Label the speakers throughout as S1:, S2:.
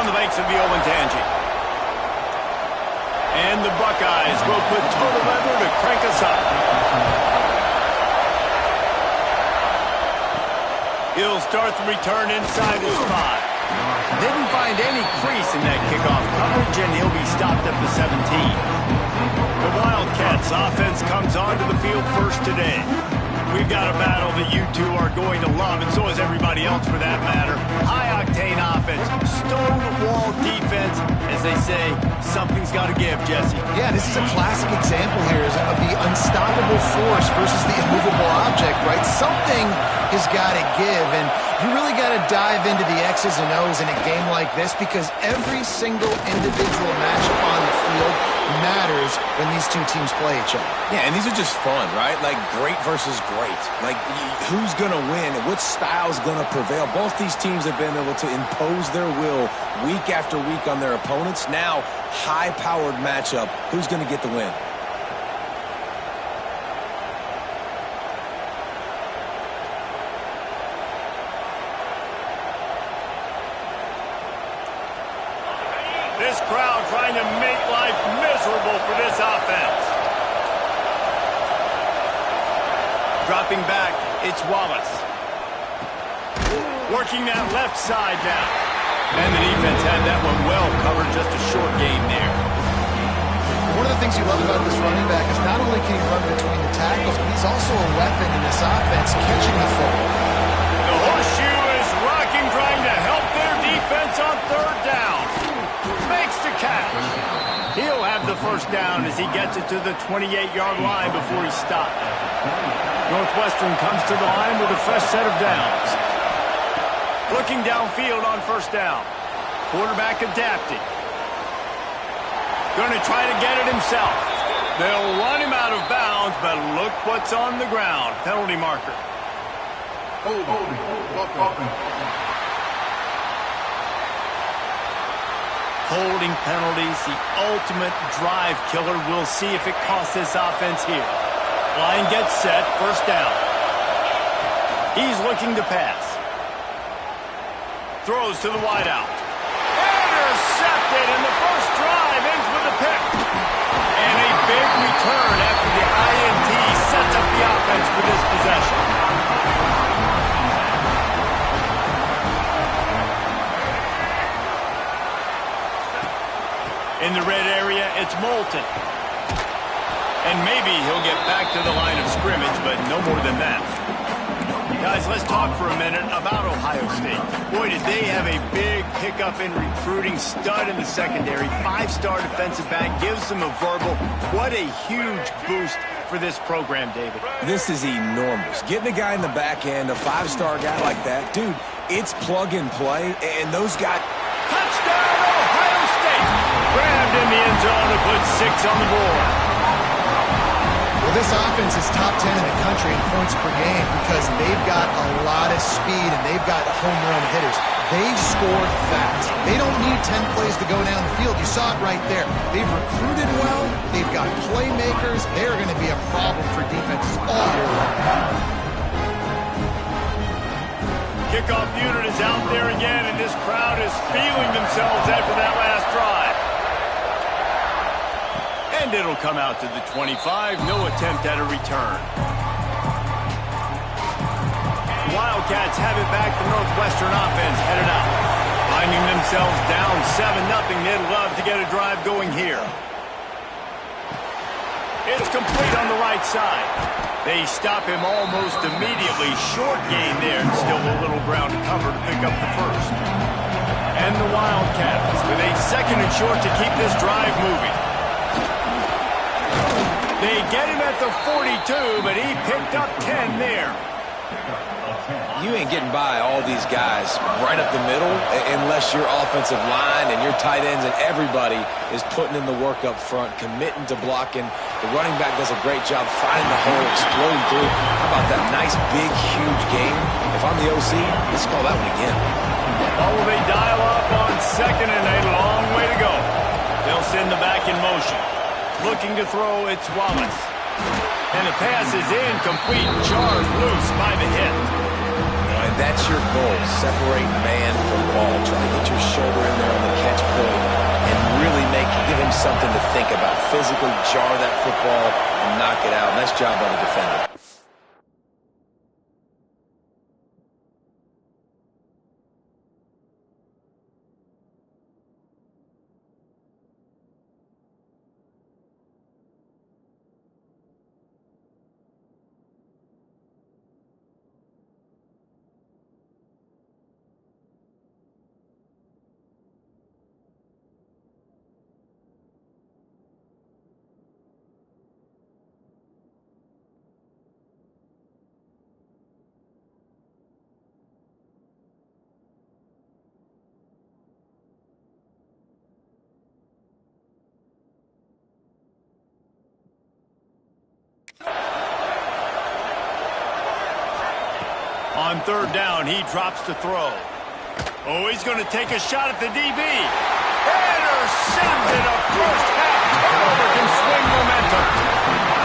S1: the banks of the Olentangy. And the Buckeyes will put total weather to crank us up. He'll start the return inside his 5. Didn't find any crease in that kickoff coverage, and he'll be stopped at the 17. The Wildcats offense comes onto the field first today. We've got a battle that you two are going to love, and so is everybody else for that matter. High-octane offense, stone-wall defense. As they say, something's got to give, Jesse.
S2: Yeah, this is a classic example here of the unstoppable force versus the immovable object, right? Something has got to give, and you really got to dive into the X's and O's in a game like this because every single individual matchup on the field matters when these two teams play each other.
S3: Yeah, and these are just fun, right? Like great versus great. Like who's going to win and which style's going to prevail. Both these teams have been able to impose their will week after week on their opponents. Now, high-powered matchup. Who's going to get the win?
S1: This crowd trying to make life miserable for this offense. Dropping back, it's Wallace. Working that left side now. And the defense had that one well covered, just a short game there.
S2: One of the things you love about this running back is not only can he run between the tackles, but he's also a weapon in this offense, catching the football.
S1: The horseshoe is rocking, trying to help their defense on third down. Makes the catch. He'll have the first down as he gets it to the 28-yard line before he's stopped. Northwestern comes to the line with a fresh set of downs. Looking downfield on first down. Quarterback adapting. Going to try to get it himself. They'll run him out of bounds, but look what's on the ground. Penalty marker. Holding penalties, the ultimate drive killer. We'll see if it costs this offense here. Line gets set, first down. He's looking to pass. Throws to the wideout. Intercepted, and the first drive ends with a pick. And a big return after the INT sets up the offense for this possession. In the red area, it's Moulton. And maybe he'll get back to the line of scrimmage, but no more than that. Guys, let's talk for a minute about Ohio State. Boy, did they have a big pickup in recruiting. Stud in the secondary. 5-star defensive back. Gives them a verbal. What a huge boost for this program, David.
S3: This is enormous. Getting a guy in the back end, a 5-star guy like that, dude, it's plug and play, and those guys...
S1: Touchdown, Ohio State! Grabbed in the end zone to put 6 on the board.
S2: Well, this offense is top 10 in the country in points per game because they've got a lot of speed and they've got home run hitters. They score fast. They don't need 10 plays to go down the field. You saw it right there. They've recruited well. They've got playmakers. They're going to be a problem for defenses all year long.
S1: Kickoff unit is out there again, and this crowd is feeling themselves after that last drive. And it'll come out to the 25. No attempt at a return. Wildcats have it back. The Northwestern offense headed out. Finding themselves down 7-0. They'd love to get a drive going here. It's complete on the right side. They stop him almost immediately. Short gain there. Still a little ground to cover to pick up the first. And the Wildcats with a 2nd and short to keep this drive moving. They get him at the 42, but he picked up 10 there.
S3: You ain't getting by all these guys right up the middle unless your offensive line and your tight ends and everybody is putting in the work up front, committing to blocking. The running back does a great job finding the hole, exploding through. How about that nice, big, huge game? If I'm the OC, let's call that one again.
S1: Oh, they dial up on 2nd and a long way to go. They'll send the back in motion. Looking to throw, it's Wallace. And the pass is incomplete, charged loose by the hit.
S3: And that's your goal, separate man from ball. Try to get your shoulder in there on the catch. something to think about. Physically jar that football and knock it out. Nice job by the defender.
S1: On third down, he drops to throw. Oh, he's going to take a shot at the DB. Intercepted. A first half turnover can swing momentum.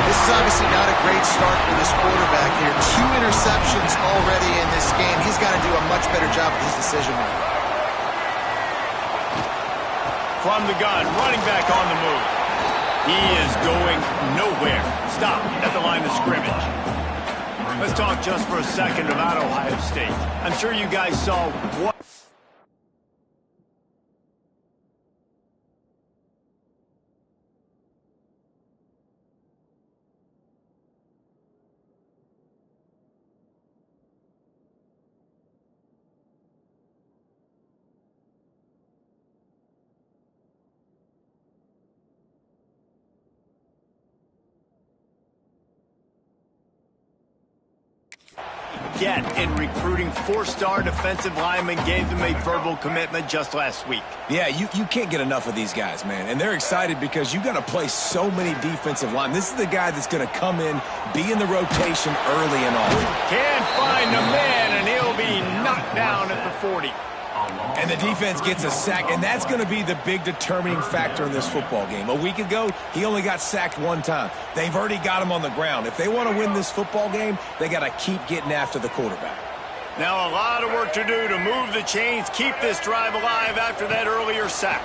S2: This is obviously not a great start for this quarterback here. 2 interceptions already in this game. He's got to do a much better job with his decision making.
S1: From the gun, running back on the move. He is going nowhere. Stop at the line of scrimmage. Let's talk just for a second about Ohio State. I'm sure you guys saw what... get in recruiting 4-star defensive linemen, gave them a verbal commitment just last week.
S3: Yeah, you can't get enough of these guys, man. And they're excited because you got to play so many defensive linemen. This is the guy that's going to come in, be in the rotation early and often.
S1: Can't find a man, and he'll be knocked down at the 40.
S3: And the defense gets a sack, and that's going to be the big determining factor in this football game. A week ago, he only got sacked 1 time. They've already got him on the ground. If they want to win this football game, they got to keep getting after the quarterback.
S1: Now a lot of work to do to move the chains, keep this drive alive after that earlier sack.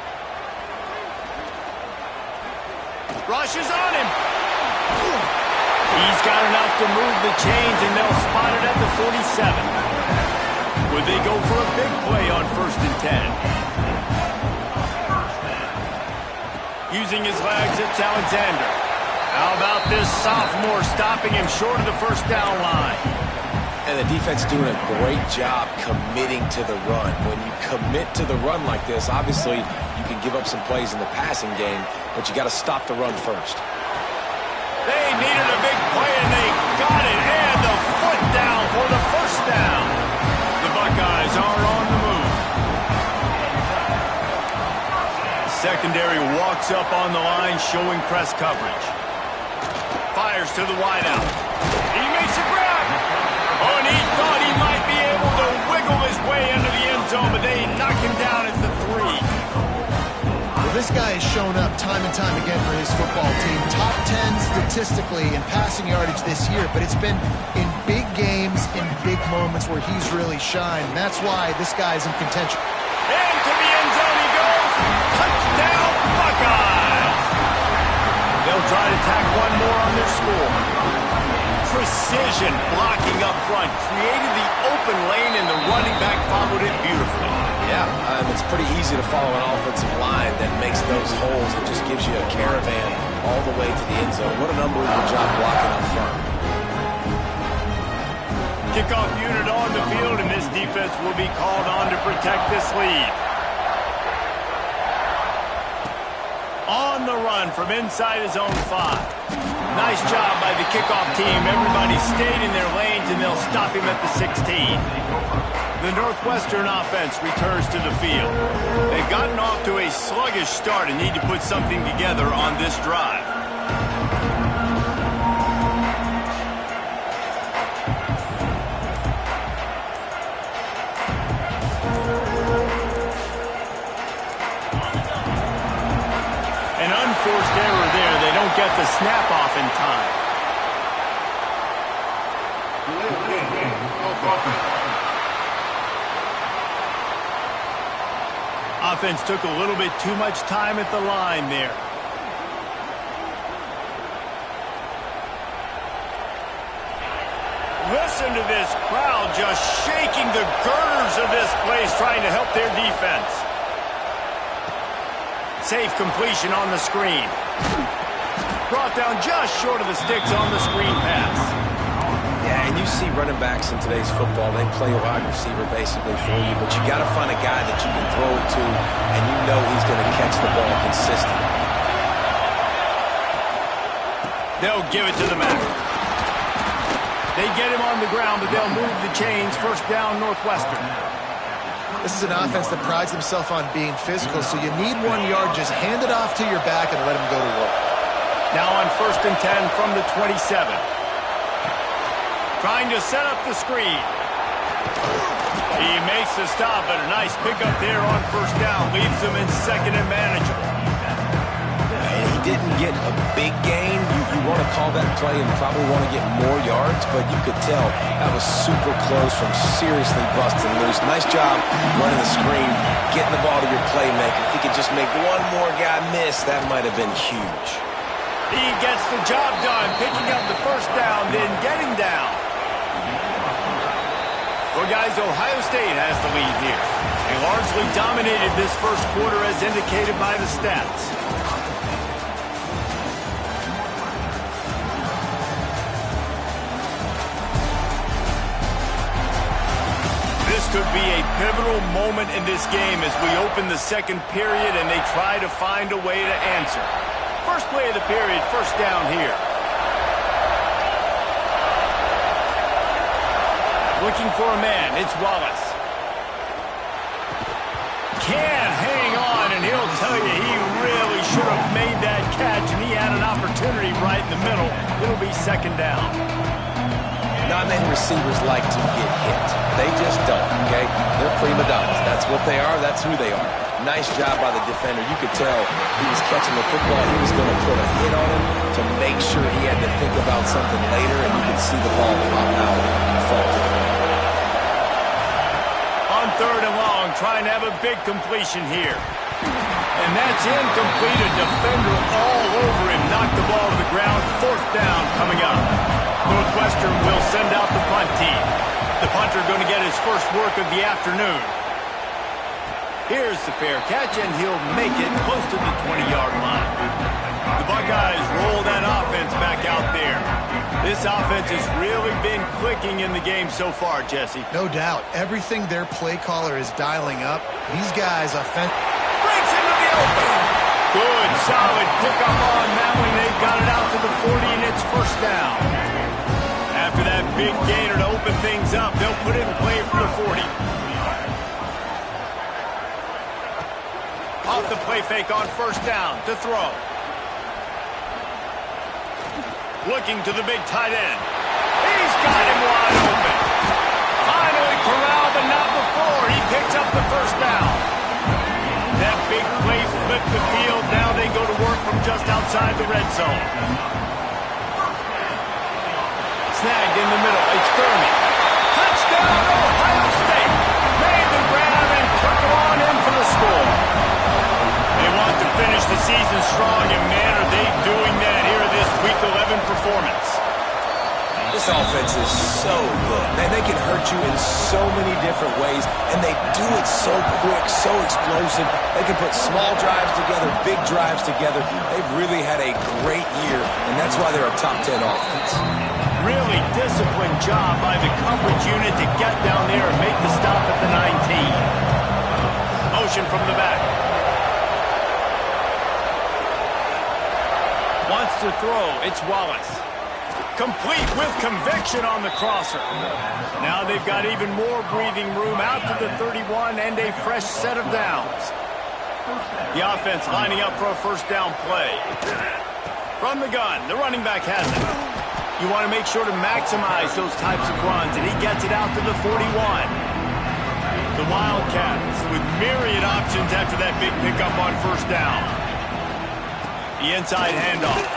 S1: Rush is on him. He's got enough to move the chains, and they'll spot it at the 47. Would they go for a big play on 1st and 10? Using his legs, it's Alexander. How about this sophomore stopping him short of the 1st down line?
S3: And the defense doing a great job committing to the run. When you commit to the run like this, obviously you can give up some plays in the passing game, but you got to stop the run first.
S1: They needed a big play, and they got it. And the foot down for the 1st down. The Buckeyes are on the move. Secondary walks up on the line, showing press coverage. Fires to the wideout. He makes a grab. Oh, and he thought he might be able to wiggle his way into the end zone, but they knock him down at the 3.
S2: Well, this guy has shown up time and time again for his football team. Top 10 statistically in passing yardage this year, but it's been in big games, in big moments where he's really shined. And that's why this guy's in contention.
S1: Into the end zone he goes. Touchdown, Buckeyes. They'll try to tack one more on their score. Precision blocking up front, created the open lane, and the running back followed it beautifully.
S3: Yeah, it's pretty easy to follow an offensive line that makes those holes and just gives you a caravan all the way to the end zone. What an unbelievable job blocking up front.
S1: Kickoff unit on the field, and this defense will be called on to protect this lead. On the run from inside his own 5. Nice job by the kickoff team. Everybody stayed in their lanes, and they'll stop him at the 16. The Northwestern offense returns to the field. They've gotten off to a sluggish start and need to put something together on this drive. An unforced error there. They don't get the snap off in time. Offense took a little bit too much time at the line there. Listen to this crowd just shaking the girders of this place, trying to help their defense. Safe completion on the screen. Brought down just short of the sticks on the screen pass.
S3: Yeah, and you see running backs in today's football, they play a wide receiver basically for you, but you got to find a guy that you can throw it to, and you know he's going to catch the ball consistently.
S1: They'll give it to the Mac. They get him on the ground, but they'll move the chains. First down, Northwestern.
S2: This is an offense that prides themselves on being physical, so you need 1 yard. Just hand it off to your back and let him go to work.
S1: Now on 1st and 10 from the 27. Trying to set up the screen. He makes the stop, but a nice pickup there on 1st down. Leaves him in 2nd and manageable.
S3: And he didn't get a big gain. You want to call that play and probably want to get more yards, but you could tell that was super close from seriously busting loose. Nice job running the screen, getting the ball to your playmaker. If he could just make one more guy miss, that might have been huge.
S1: He gets the job done, picking up the 1st down, then getting down. Well, guys, Ohio State has the lead here. They largely dominated this first quarter as indicated by the stats. This could be a pivotal moment in this game as we open the 2nd period and they try to find a way to answer. First play of the period, 1st down here. Looking for a man, it's Wallace. Can't hang on, and he'll tell you he really should have made that catch, and he had an opportunity right in the middle. It'll be 2nd down.
S3: Not many receivers like to get hit. They just don't, okay? They're prima donnas. That's what they are. That's who they are. Nice job by the defender. You could tell he was catching the football. He was going to put a hit on him to make sure he had to think about something later, and you could see the ball pop out and fall to the ground.
S1: On 3rd and long, trying to have a big completion here. And that's incomplete. A defender all over him. Knocked the ball to the ground. 4th down coming up. Northwestern will send out the punt team. The punter going to get his first work of the afternoon. Here's the fair catch, and he'll make it close to the 20-yard line. The Buckeyes roll that offense back out there. This offense has really been clicking in the game so far, Jesse.
S2: No doubt. Everything their play caller is dialing up, these guys
S1: breaks into the open. Good, solid pickup on that one. They've got it out to the 40, and it's 1st down. After that big gainer to open things up, they'll put it in play for the 40. Off the play fake on 1st down to throw. Looking to the big tight end. He's got him wide open. Finally corralled, but not before. He picks up the 1st down. That big play flipped the field. Now they go to work from just outside the red zone. Snagged in the middle. It's Thurman. Touchdown, Ohio State. Made the grab and took it on in for the score. They want to finish the season strong, and man, are they doing that here in this Week 11 performance.
S3: This offense is so good. Man, they can hurt you in so many different ways, and they do it so quick, so explosive. They can put small drives together, big drives together. They've really had a great year, and that's why they're a top 10 offense.
S1: Really disciplined job by the coverage unit to get down there and make the stop at the 19. Motion from the back. Wants to throw. It's Wallace. Complete with conviction on the crosser. Now they've got even more breathing room out to the 31 and a fresh set of downs. The offense lining up for a 1st down play. From the gun, the running back has it. You want to make sure to maximize those types of runs, and he gets it out to the 41. The Wildcats with myriad options after that big pickup on 1st down. The inside handoff.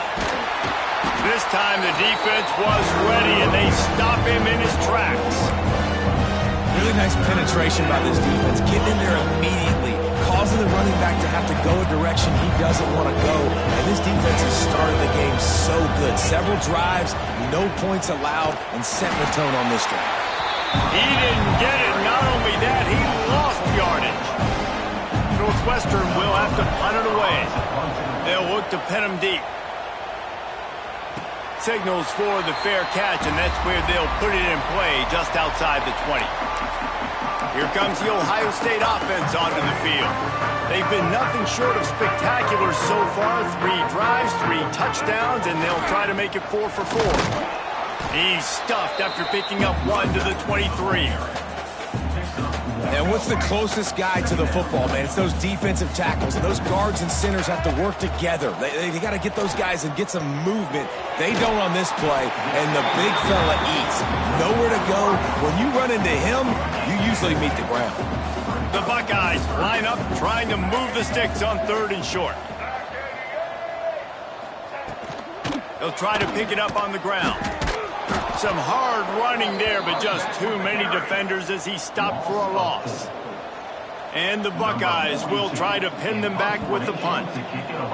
S1: This time the defense was ready, and they stop him in his tracks.
S3: Really nice penetration by this defense, getting in there immediately, causing the running back to have to go a direction he doesn't want to go. And this defense has started the game so good. Several drives, no points allowed, and setting the tone on this drive.
S1: He didn't get it. Not only that, he lost yardage. Northwestern will have to punt it away. They'll look to pin him deep. Signals for the fair catch, and that's where they'll put it in play just outside the 20. Here comes the Ohio State offense onto the field. They've been nothing short of spectacular so far. 3 drives, 3 touchdowns, and they'll try to make it 4 for 4. He's stuffed after picking up 1 to the 23.
S3: And what's the closest guy to the football, man? It's those defensive tackles, and those guards and centers have to work together. They got to get those guys and get some movement. They don't on this play, and the big fella eats. Nowhere to go. When you run into him, you usually meet the ground.
S1: The Buckeyes line up trying to move the sticks on 3rd and short. They'll try to pick it up on the ground. Some hard running there, but just too many defenders as he stopped for a loss. And the Buckeyes will try to pin them back with the punt.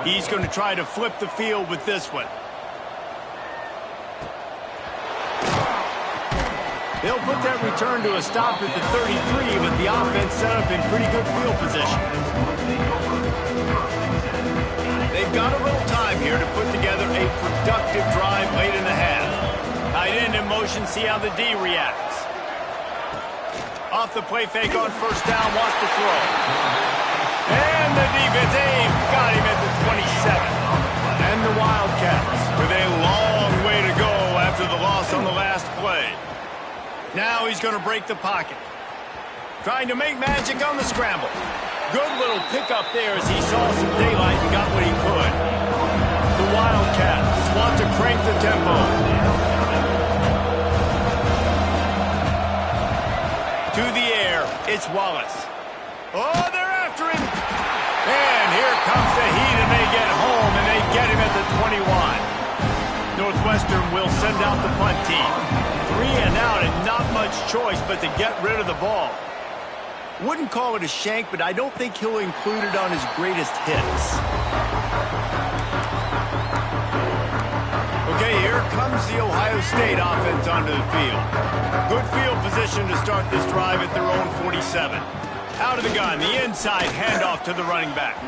S1: He's going to try to flip the field with this one. They'll put that return to a stop at the 33, but the offense set up in pretty good field position. They've got a little time here to put together a productive drive late in the half. Tight end in motion, see how the D reacts. Off the play fake on 1st down, wants to throw. And the defense, they've got him at the 27. And the Wildcats with a long way to go after the loss on the last play. Now he's going to break the pocket. Trying to make magic on the scramble. Good little pickup there as he saw some daylight and got what he could. The Wildcats want to crank the tempo. To the air, it's Wallace. Oh, they're after him. And here comes the heat, and they get home, and they get him at the 21. Northwestern will send out the punt team. 3 and out, and not much choice but to get rid of the ball. Wouldn't call it a shank, but I don't think he'll include it on his greatest hits. Okay, here comes the Ohio State offense onto the field. Good field position to start this drive at their own 47. Out of the gun, the inside handoff to the running back.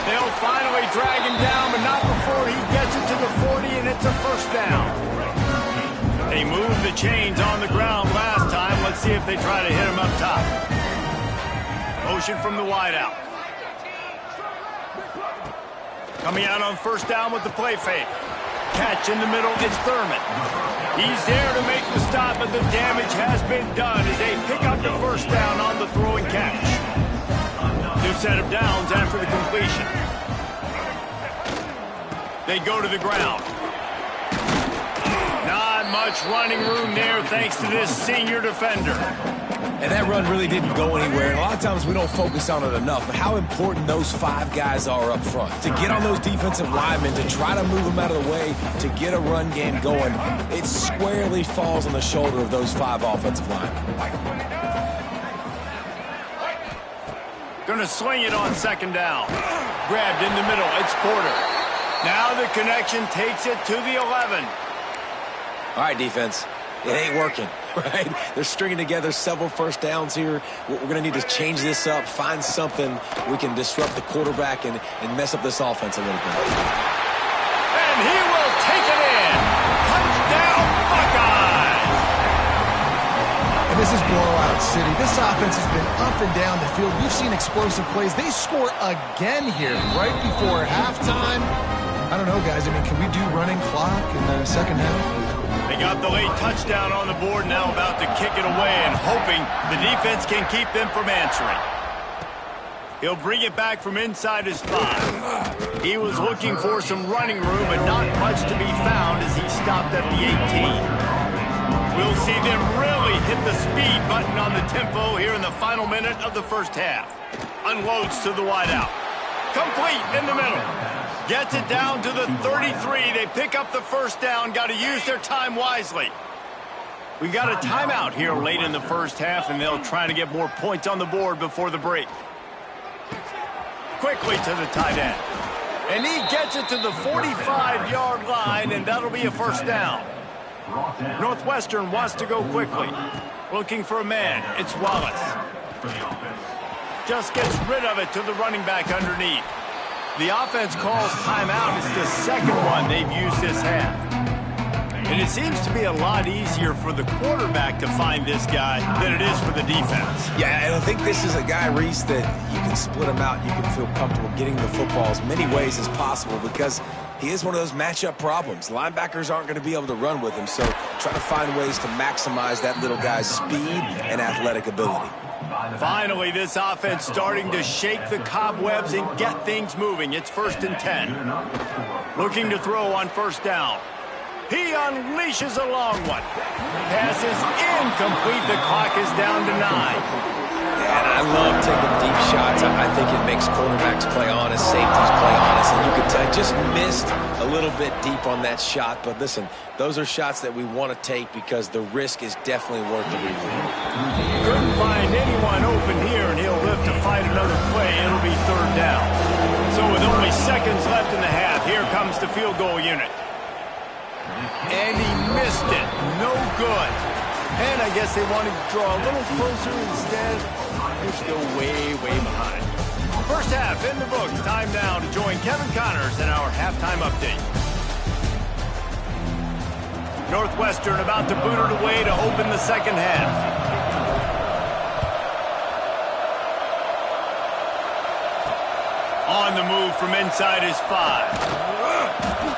S1: They'll finally drag him down, but not before he gets it to the 40, and it's a 1st down. They moved the chains on the ground last time. Let's see if they try to hit him up top. Motion from the wideout. Coming out on 1st down with the play fake. Catch in the middle, it's Thurman. He's there to make the stop, but the damage has been done as they pick up the 1st down on the throw and catch. New set of downs after the completion. They go to the ground. Not much running room there thanks to this senior defender.
S3: And that run really didn't go anywhere. And a lot of times we don't focus on it enough. But how important those 5 guys are up front. To get on those defensive linemen, to try to move them out of the way, to get a run game going, it squarely falls on the shoulder of those 5 offensive linemen.
S1: Going to swing it on 2nd down. Grabbed in the middle, it's Porter. Now the connection takes it to the 11.
S3: All right, defense. It ain't working, right? They're stringing together several 1st downs here. We're going to need to change this up, find something we can disrupt the quarterback and mess up this offense a little bit.
S1: And he will take it in. Touchdown, Buckeyes!
S2: And this is blowout city. This offense has been up and down the field. We've seen explosive plays. They score again here right before halftime. I don't know, guys. I mean, can we do running clock in the 2nd half?
S1: They got the late touchdown on the board, now about to kick it away and hoping the defense can keep them from answering. He'll bring it back from inside his 5. He was looking for some running room, but not much to be found as he stopped at the 18. We'll see them really hit the speed button on the tempo here in the final minute of the 1st half. Unloads to the wideout. Complete in the middle. Gets it down to the 33. They pick up the 1st down. Got to use their time wisely. We got a timeout here late in the 1st half, and they'll try to get more points on the board before the break. Quickly to the tight end. And he gets it to the 45-yard line, and that'll be a first down. Northwestern wants to go quickly. Looking for a man. It's Wallace. Just gets rid of it to the running back underneath. The offense calls timeout. It's the second one they've used this half. And it seems to be a lot easier for the quarterback to find this guy than it is for the defense.
S3: Yeah, and I think this is a guy, Reese, that you can split him out. You can feel comfortable getting the football as many ways as possible because he is one of those matchup problems. Linebackers aren't going to be able to run with him, so try to find ways to maximize that little guy's speed and athletic ability.
S1: Finally, this offense starting to shake the cobwebs and get things moving. It's 1st and 10. Looking to throw on first down. He unleashes a long one. Pass is incomplete. The clock is down to 9.
S3: And I love taking deep shots. I think it makes quarterbacks play honest, safeties play honest, and you can tell just missed a little bit deep on that shot. But listen, those are shots that we want to take because the risk is definitely worth the reward.
S1: Couldn't find anyone open here, and he'll live to fight another play. It'll be 3rd down. So with only seconds left in the half, here comes the field goal unit. And he missed it. No good. And I guess they wanted to draw a little closer instead. They're still way, way behind. First half in the books. Time now to join Kevin Connors in our halftime update. Northwestern about to boot it away to open the second half. On the move from inside his 5.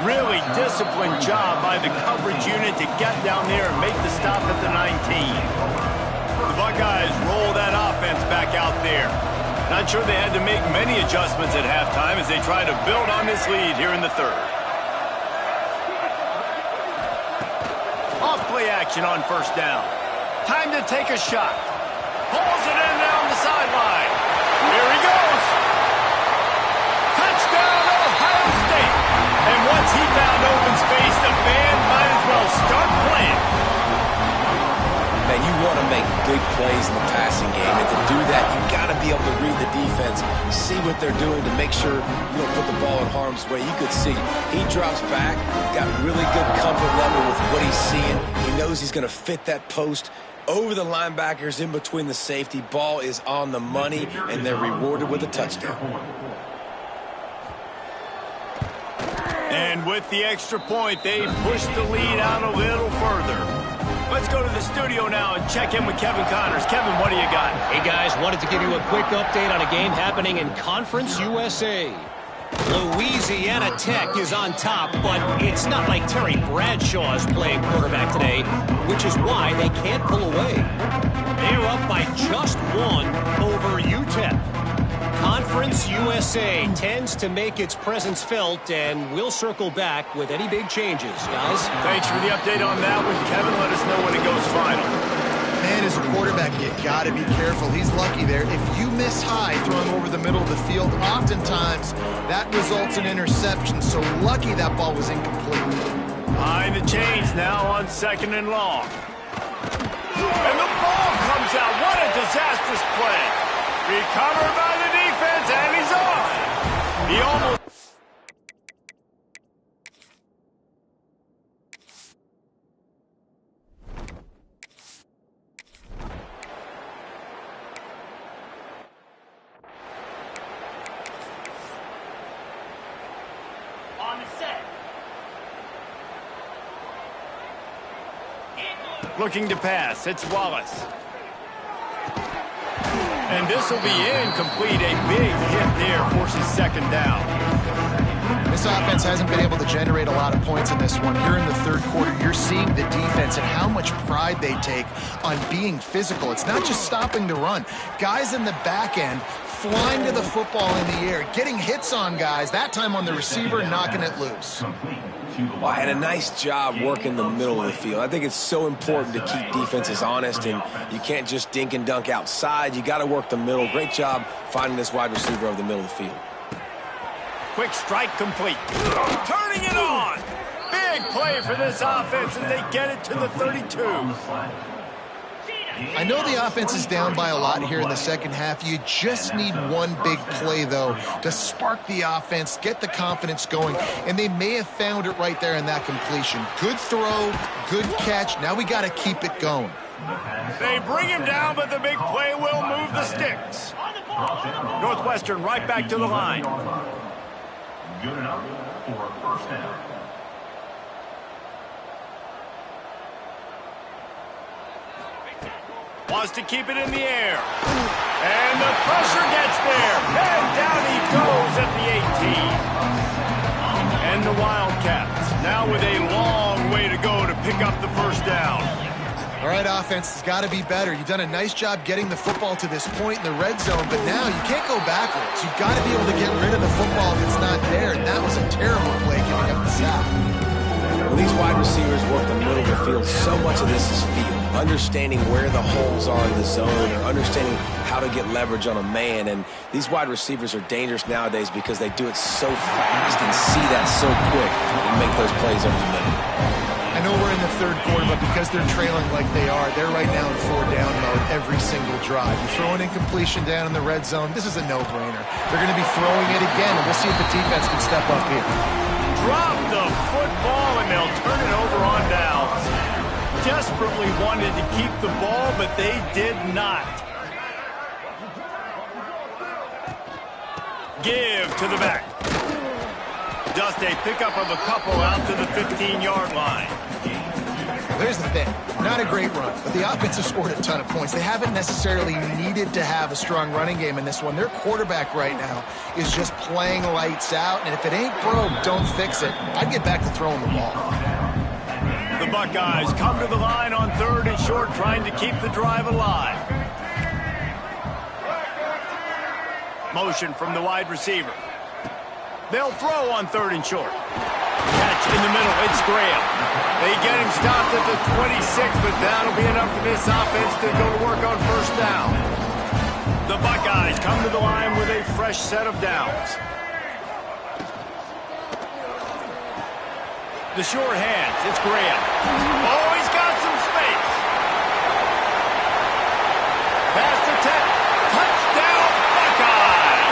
S1: Really disciplined job by the coverage unit to get down there and make the stop at the 19. The Buckeyes roll that offense back out there. Not sure they had to make many adjustments at halftime as they try to build on this lead here in the 3rd. Off play action on first down. Time to take a shot. Pulls it in down the sideline. Here he goes. Touchdown, Ohio State. And once he found open space, the band might as well start playing.
S3: Man, you want to make big plays in the passing game, and to do that, you got to be able to read the defense, see what they're doing to make sure you don't put the ball in harm's way. You could see he drops back, got really good comfort level with what he's seeing. He knows he's going to fit that post over the linebackers in between the safety. Ball is on the money, and they're rewarded with a touchdown.
S1: And with the extra point, they push the lead out a little further. Let's go to the studio now and check in with Kevin Connors. Kevin, what do you got?
S4: Hey, guys, wanted to give you a quick update on a game happening in Conference USA. Louisiana Tech is on top, but it's not like Terry Bradshaw is playing quarterback today, which is why they can't pull away. They're up by just 1 over UTEP. Conference USA tends to make its presence felt, and we'll circle back with any big changes, guys.
S1: Thanks for the update on that one, Kevin. Let us know when it goes final.
S2: Man, as a quarterback, you got to be careful. He's lucky there. If you miss high throwing over the middle of the field, oftentimes that results in interception. So lucky that ball was incomplete.
S1: Behind the chains now on 2nd and long. And the ball comes out. What a disastrous play. Recovered by the defense, and he's off. He almost... On the set. Looking to pass. It's Wallace. And this will be incomplete. A big hit there forces 2nd down.
S2: This offense hasn't been able to generate a lot of points in this one. Here in the 3rd quarter, you're seeing the defense and how much pride they take on being physical. It's not just stopping the run. Guys in the back end flying to the football in the air, getting hits on guys, that time on the receiver, knocking it loose.
S3: Well, I had a nice job working the middle of the field. I think it's so important to keep defenses honest, and you can't just dink and dunk outside. You got to work the middle. Great job finding this wide receiver over the middle of the field.
S1: Quick strike complete. Turning it on. Big play for this offense as they get it to the 32.
S2: I know the offense is down by a lot here in the second half. You just need one big play, though, to spark the offense, get the confidence going, and they may have found it right there in that completion. Good throw, good catch. Now we got to keep it going.
S1: They bring him down, but the big play will move the sticks. Northwestern right back to the line.
S5: Good enough for a first down.
S1: Wants to keep it in the air. And the pressure gets there. And down he goes at the 18. And the Wildcats now with a long way to go to pick up the first down.
S2: All right, offense has got to be better. You've done a nice job getting the football to this point in the red zone, but now you can't go backwards. You've got to be able to get rid of the football if it's not there, and that was a terrible play giving up the sack.
S3: When these wide receivers work the middle of the field, so much of this is feel. Understanding where the holes are in the zone, or understanding how to get leverage on a man. And these wide receivers are dangerous nowadays because they do it so fast and see that so quick and make those plays over the middle.
S2: I know we're in the third quarter, but because they're trailing like they are, they're right now in 4-down mode every single drive. You throw an incompletion down in the red zone, this is a no-brainer. They're going to be throwing it again, and we'll see if the defense can step up here.
S1: Drop the football, and they'll turn it over on downs. Desperately wanted to keep the ball, but they did not. Give to the back. Just a pickup of a couple out to the 15-yard line.
S2: There's the thing. Not a great run, but the offense has scored a ton of points. They haven't necessarily needed to have a strong running game in this one. Their quarterback right now is just playing lights out, and if it ain't broke, don't fix it. I'd get back to throwing the ball.
S1: The Buckeyes come to the line on 3rd and short, trying to keep the drive alive. Motion from the wide receiver. They'll throw on 3rd and short. Catch in the middle. It's Graham. They get him stopped at the 26, but that'll be enough for this offense to go to work on first down. The Buckeyes come to the line with a fresh set of downs. The short hands. It's Graham. Oh, he's got some space. Pass to Tech. Touchdown, Buckeyes.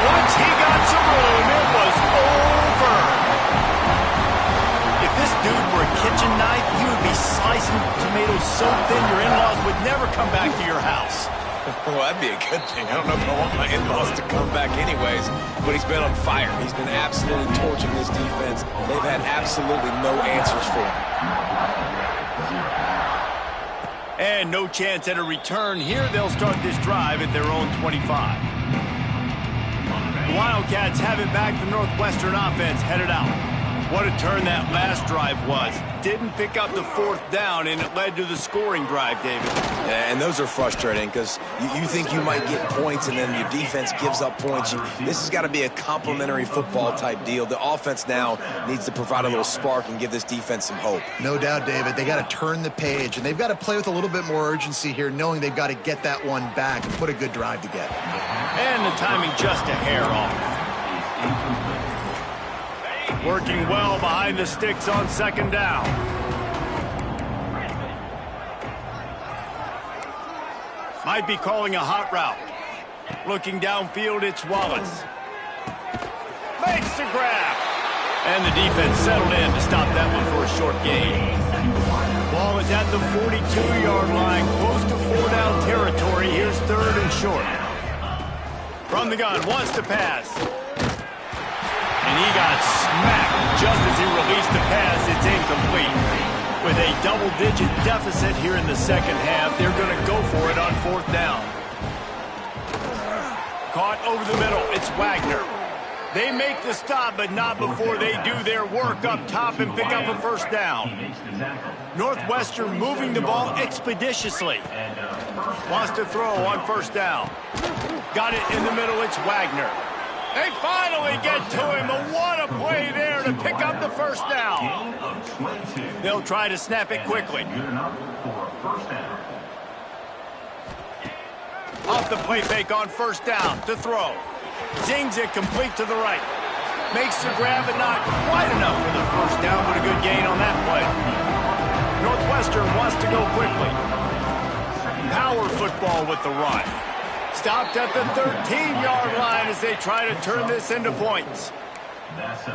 S1: Once he got some room, it was over. If this dude were a kitchen knife, you would be slicing tomatoes so thin your in-laws would never come back to your house.
S3: Well, that'd be a good thing. I don't know if I want my in-laws to come back anyways, but he's been on fire. He's been absolutely torching this defense. They've had absolutely no answers for him.
S1: And no chance at a return here. They'll start this drive at their own 25. The Wildcats have it back. The Northwestern offense headed out. What a turn that last drive was. Didn't pick up the 4th down, and it led to the scoring drive, David.
S3: Yeah, and those are frustrating because you think you might get points, and then your defense gives up points. This has got to be a complementary football type deal. The offense now needs to provide a little spark and give this defense some hope.
S2: No doubt, David. They got to turn the page, and they've got to play with a little bit more urgency here, knowing they've got to get that one back and put a good drive together.
S1: And the timing just a hair off. Working well behind the sticks on 2nd down. Might be calling a hot route. Looking downfield, it's Wallace. Makes the grab. And the defense settled in to stop that one for a short gain. Ball is at the 42-yard line, close to 4-down territory. Here's 3rd and short. From the gun, wants to pass. And he got smacked just as he released the pass. It's incomplete. With a double-digit deficit here in the second half, they're going to go for it on 4th down. Caught over the middle. It's Wagner. They make the stop, but not before they do their work up top and pick up a 1st down. Northwestern moving the ball expeditiously. Wants to throw on 1st down. Got it in the middle. It's Wagner. They finally get to him. What a play there to pick up the 1st down. They'll try to snap it quickly. Off the play fake on 1st down to throw. Zings it complete to the right. Makes the grab, but not quite enough for the 1st down, but a good gain on that play. Northwestern wants to go quickly. power football with the run. Stopped at the 13-yard line as they try to turn this into points.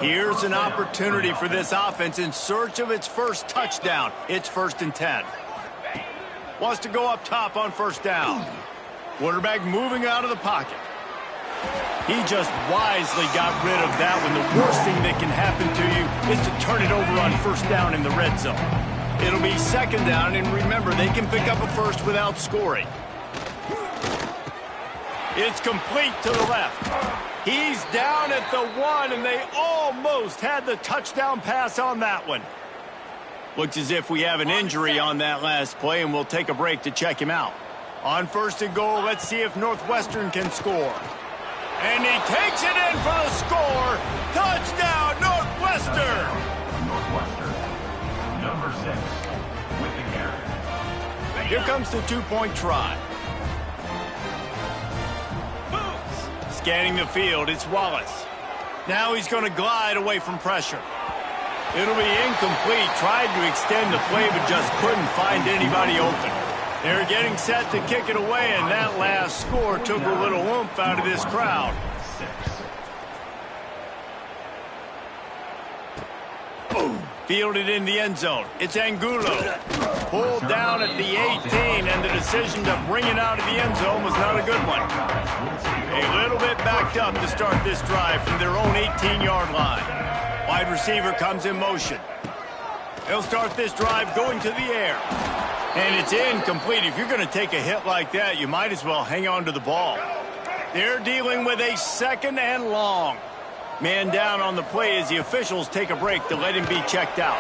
S1: Here's an opportunity for this offense in search of its first touchdown. It's 1st and 10. Wants to go up top on 1st down. Quarterback moving out of the pocket. He just wisely got rid of that one. The worst thing that can happen to you is to turn it over on 1st down in the red zone. It'll be 2nd down, and remember, they can pick up a first without scoring. It's complete to the left. He's down at the 1, and they almost had the touchdown pass on that one. Looks as if we have an injury on that last play, and we'll take a break to check him out. On 1st and goal, let's see if Northwestern can score. And he takes it in for the score. Touchdown, Northwestern!
S5: Northwestern, number 6, with the carry.
S1: Here comes the 2-point try. Scanning the field, it's Wallace. Now he's going to glide away from pressure. It'll be incomplete. Tried to extend the play, but just couldn't find anybody open. They're getting set to kick it away, and that last score took a little oomph out of this crowd. Fielded in the end zone. It's Angulo. Pulled down at the 18, and the decision to bring it out of the end zone was not a good one. A little bit backed up to start this drive from their own 18-yard line. Wide receiver comes in motion. They'll start this drive going to the air. And it's incomplete. If you're going to take a hit like that, you might as well hang on to the ball. They're dealing with a 2nd and long. Man down on the play as the officials take a break to let him be checked out.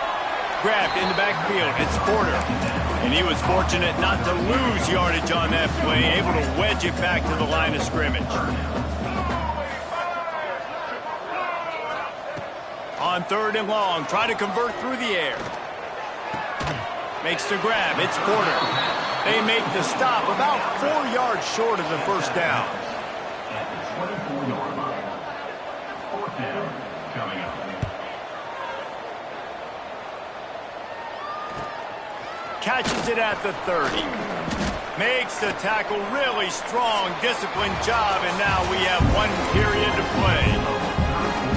S1: Grabbed in the backfield, it's Porter. And he was fortunate not to lose yardage on that play, able to wedge it back to the line of scrimmage. On 3rd and long, try to convert through the air. Makes the grab, it's Porter. They make the stop about 4 yards short of the 1st down.
S5: At the 24-yard line. 4th down coming up.
S1: Catches it at the 30. Makes the tackle, really strong, disciplined job, and now we have 1 period to play.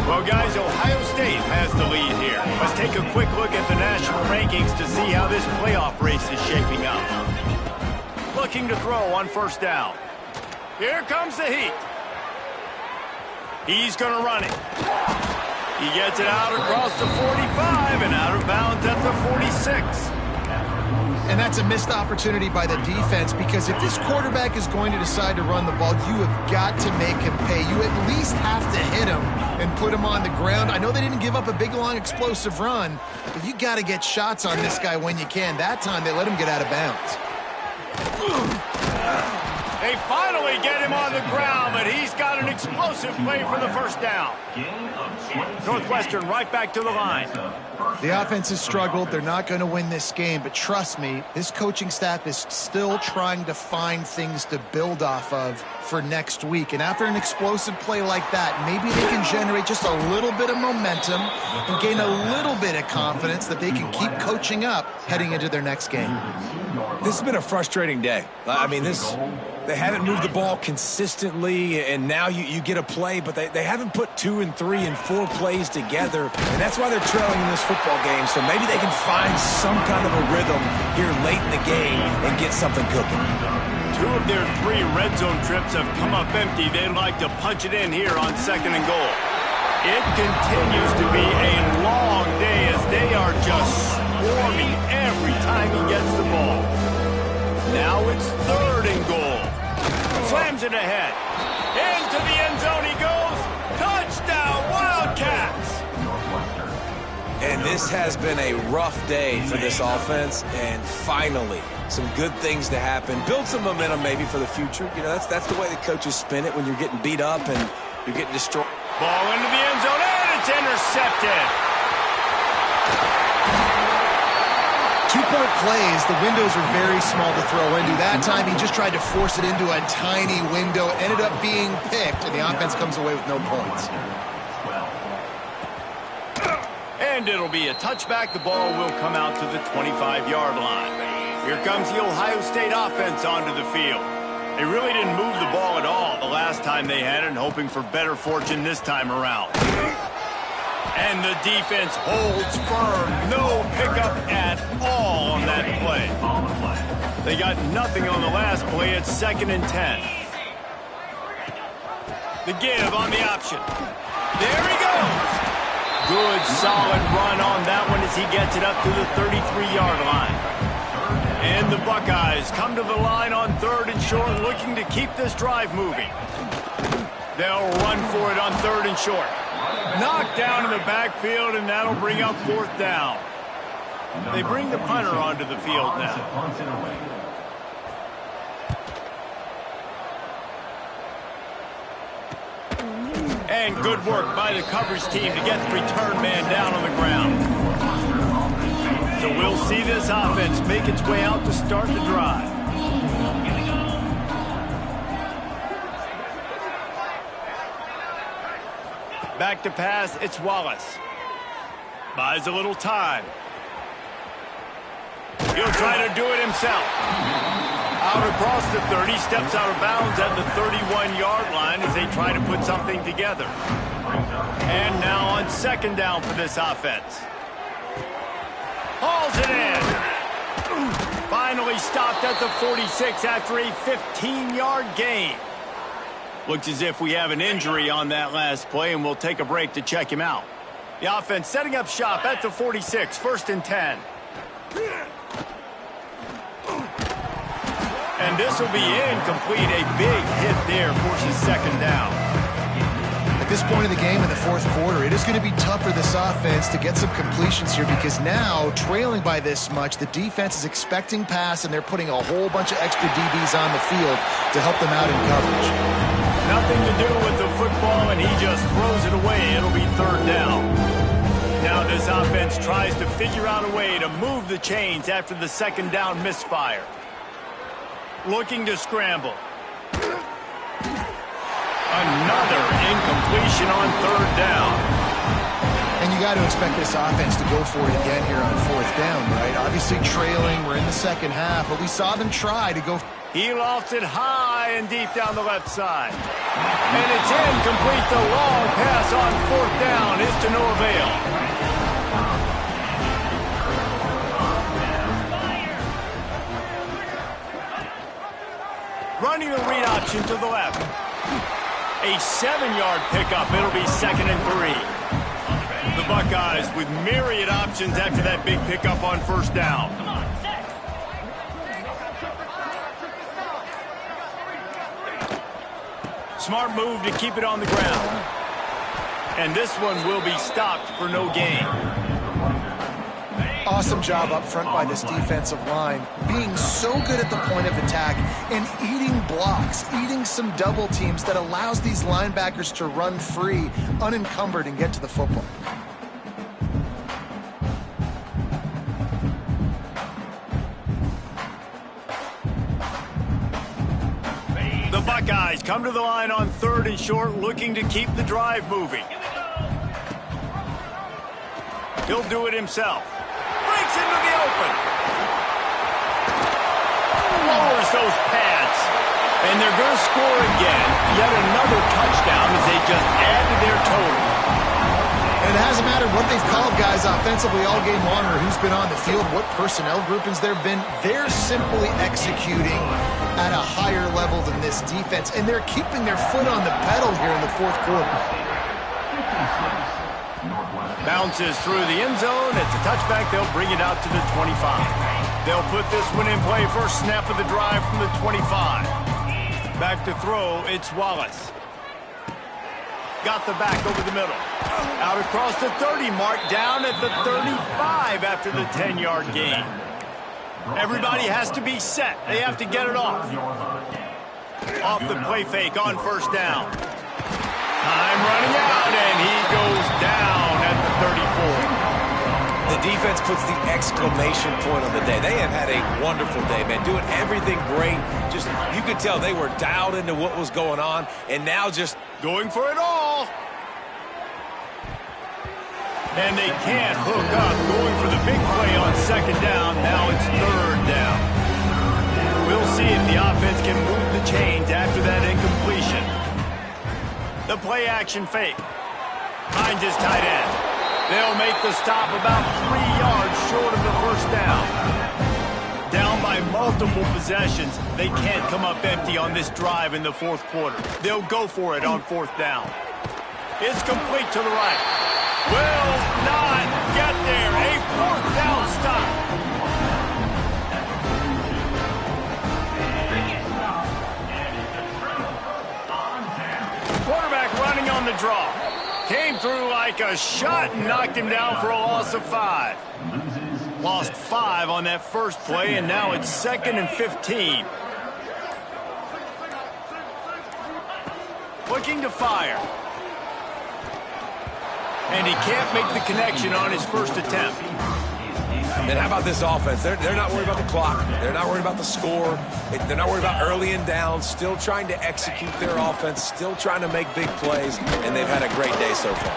S1: Well, guys, Ohio State has the lead here. Let's take a quick look at the national rankings to see how this playoff race is shaping up. Looking to throw on 1st down. Here comes the heat. He's going to run it. He gets it out across the 45 and out of bounds at the 46.
S2: And that's a missed opportunity by the defense, because if this quarterback is going to decide to run the ball, you have got to make him pay. You at least have to hit him and put him on the ground. I know they didn't give up a big, long, explosive run, but you got to get shots on this guy when you can. That time they let him get out of bounds.
S1: They finally get him on the ground, but he's got an explosive play for the 1st down. Northwestern right back to the line.
S2: The offense has struggled. They're not going to win this game, but trust me, this coaching staff is still trying to find things to build off of for next week. And after an explosive play like that, maybe they can generate just a little bit of momentum and gain a little bit of confidence that they can keep coaching up heading into their next game.
S3: This has been a frustrating day. I mean, they haven't moved the ball consistently, and now you get a play, but they haven't put 2 and 3 and 4 plays together, and that's why they're trailing in this football game. So maybe they can find some kind of a rhythm here late in the game and get something cooking.
S1: 2 of their 3 red zone trips have come up empty. They'd like to punch it in here on 2nd and goal. It continues to be a long day as they are just swarming every time he gets the ball. Now it's 3rd and goal. Slams it ahead. Into the end zone he goes. Touchdown, Wildcats!
S3: And this has been a rough day for this offense, and finally, some good things to happen. Build some momentum maybe for the future. You know, that's the way the coaches spin it when you're getting beat up and you're getting destroyed.
S1: Ball into the end zone, and it's intercepted.
S2: 2-point plays, the windows are very small to throw into. That time he just tried to force it into a tiny window, ended up being picked, and the offense comes away with no points.
S1: And it'll be a touchback. The ball will come out to the 25-yard line. Here comes the Ohio State offense onto the field. They really didn't move the ball at all the last time they had it, and hoping for better fortune this time around. And the defense holds firm. No pickup at all on that play. They got nothing on the last play. It's 2nd and 10. The give on the option. There he goes. Good, solid run on that one as he gets it up to the 33-yard line. And the Buckeyes come to the line on 3rd and short, looking to keep this drive moving. They'll run for it on 3rd and short. Knocked down in the backfield, and that'll bring up 4th down. They bring the punter onto the field now. And good work by the coverage team to get the return man down on the ground. So we'll see this offense make its way out to start the drive. Back to pass, it's Wallace. Buys a little time. He'll try to do it himself. Out across the 30, steps out of bounds at the 31-yard line as they try to put something together. And now on 2nd down for this offense. Hauls it in. Finally stopped at the 46 after a 15-yard gain. Looks as if we have an injury on that last play, and we'll take a break to check him out. The offense setting up shop at the 46, 1st and 10. And this will be incomplete. A big hit there forces 2nd down.
S2: At this point in the game in the 4th quarter, it is going to be tough for this offense to get some completions here because now, trailing by this much, the defense is expecting pass, and they're putting a whole bunch of extra DBs on the field to help them out in coverage.
S1: Nothing to do with the football, and he just throws it away. It'll be 3rd down. Now this offense tries to figure out a way to move the chains after the 2nd down misfire. Looking to scramble. Another incompletion on 3rd down.
S2: And you got to expect this offense to go for it again here on 4th down, right? Obviously trailing, we're in the 2nd half, but we saw them try to go.
S1: He lofts it high and deep down the left side. And it's incomplete. The long pass on 4th down is to no avail. Running the read option to the left. A 7-yard pickup. It'll be 2nd and 3. The Buckeyes with myriad options after that big pickup on 1st down. Smart move to keep it on the ground. And this one will be stopped for no gain.
S2: Awesome job up front by this defensive line, being so good at the point of attack and eating blocks, eating some double teams that allows these linebackers to run free, unencumbered, and get to the football.
S1: The Buckeyes come to the line on 3rd and short, looking to keep the drive moving. He'll do it himself. Breaks into the open. Lowers those pads. And they're going to score again. Yet another touchdown as they just add to their total.
S2: And it hasn't mattered what they've called guys offensively all game long or who's been on the field, what personnel groupings there have been. They're simply executing at a higher level than this defense. And they're keeping their foot on the pedal here in the 4th quarter.
S1: Bounces through the end zone. It's a touchback. They'll bring it out to the 25. They'll put this one in play. First snap of the drive from the 25. Back to throw. It's Wallace. Got the back over the middle. Out across the 30 mark. Down at the 35 after the 10-yard gain. Everybody has to be set. They have to get it off. Off the play fake on 1st down. Time running out, and he goes down at the 34.
S3: The defense puts the exclamation point on the day. They have had a wonderful day, man. Doing everything great. Just, you could tell they were dialed into what was going on, and now just
S1: going for it all. And they can't hook up. Going for the big play on 2nd down. Now it's 3rd down. We'll see if the offense can move the chains after that incompletion. The play action fake. Finds his tight end. They'll make the stop about 3 yards short of the first down. Down by multiple possessions, they can't come up empty on this drive in the fourth quarter. They'll go for it on fourth down. It's complete to the right. Will not get there. A fourth down stop. Quarterback running on the draw. Came through like a shot and knocked him down for a loss of 5. Lost 5 on that first play, and now it's 2nd and 15. Looking to fire. And he can't make the connection on his first attempt.
S3: And how about this offense? They're not worried about the clock. They're not worried about the score. They're not worried about early and down. Still trying to execute their offense. Still trying to make big plays. And they've had a great day so far.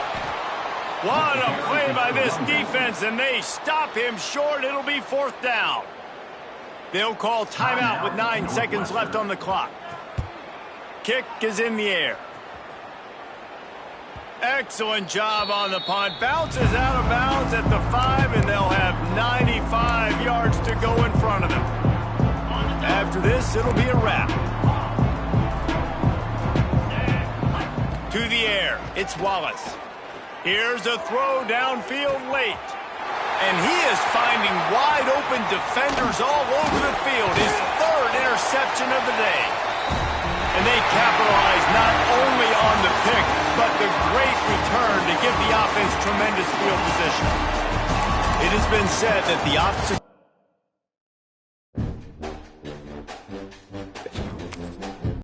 S1: What a play by this defense, and they stop him short. It'll be fourth down. They'll call timeout with 9 seconds left on the clock. Kick is in the air. Excellent job on the punt. Bounces out of bounds at the 5, and they'll have 95 yards to go in front of them. After this, it'll be a wrap. To the air, it's Wallace. Here's a throw downfield late. And he is finding wide open defenders all over the field. His 3rd interception of the day. And they capitalize not only on the pick, but the great return to give the offense tremendous field position. It has been said that the opposite